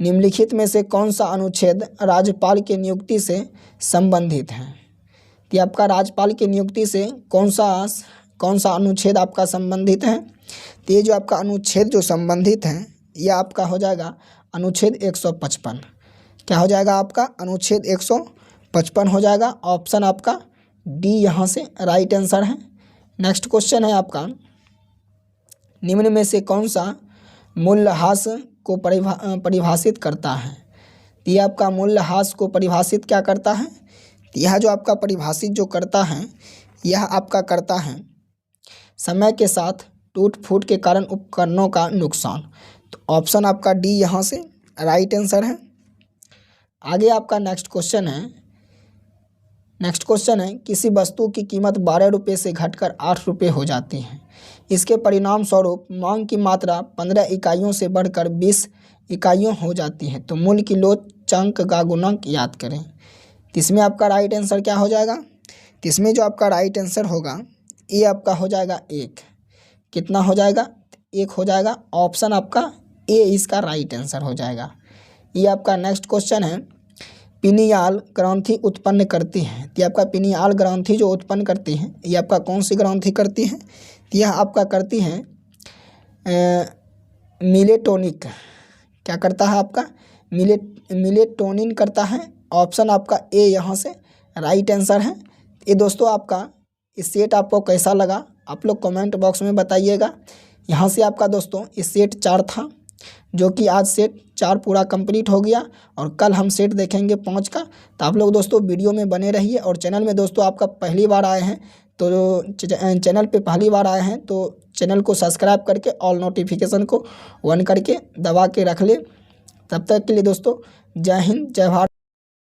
निम्नलिखित में से कौन सा अनुच्छेद राज्यपाल की नियुक्ति से संबंधित है? तो आपका राज्यपाल की नियुक्ति से कौन सा अनुच्छेद आपका संबंधित है? तो ये जो आपका अनुच्छेद जो संबंधित है ये आपका हो जाएगा अनुच्छेद 155। क्या हो जाएगा आपका? अनुच्छेद 155 हो जाएगा। ऑप्शन आपका डी यहाँ से राइट आंसर है। नेक्स्ट क्वेश्चन है आपका, निम्न में से कौन सा मूल्यह्रास को परिभाषित करता है? तो यह आपका मूल्यह्रास को परिभाषित क्या करता है? तो यह जो आपका परिभाषित जो करता है यह आपका करता है समय के साथ टूट फूट के कारण उपकरणों का नुकसान। तो ऑप्शन आपका डी यहाँ से राइट आंसर है। आगे आपका नेक्स्ट क्वेश्चन है, किसी वस्तु की कीमत 12 रुपये से घटकर 8 रुपये हो जाती है। इसके परिणाम स्वरूप मांग की मात्रा 15 इकाइयों से बढ़कर 20 इकाइयों हो जाती है। तो मूल्य किलो चंक का गुणक याद करें। तो इसमें आपका राइट आंसर क्या हो जाएगा? तो इसमें जो आपका राइट आंसर होगा ये आपका हो जाएगा 1। कितना हो जाएगा? 1 हो जाएगा। ऑप्शन आपका ए इसका राइट आंसर हो जाएगा। ये आपका नेक्स्ट क्वेश्चन है, पिनियाल ग्रंथि उत्पन्न करती है। तो आपका पिनियाल ग्रंथि जो उत्पन्न करती है ये आपका कौन सी ग्रंथि करती है? तो यह आपका करती है मिलेटोनिक। क्या करता है आपका? मिलेटोनिन करता है। ऑप्शन आपका ए यहाँ से राइट आंसर है। ये दोस्तों आपका इस सेट आपको कैसा लगा आप लोग कमेंट बॉक्स में बताइएगा। यहाँ से आपका दोस्तों इस सेट 4 था, जो कि आज सेट 4 पूरा कंप्लीट हो गया और कल हम सेट देखेंगे 5 का। तो आप लोग दोस्तों वीडियो में बने रहिए और चैनल में दोस्तों आपका पहली बार आए हैं तो चैनल पे पहली बार आए हैं तो चैनल को सब्सक्राइब करके ऑल नोटिफिकेशन को ऑन करके दबा के रख ले। तब तक के लिए दोस्तों जय हिंद जय भारत।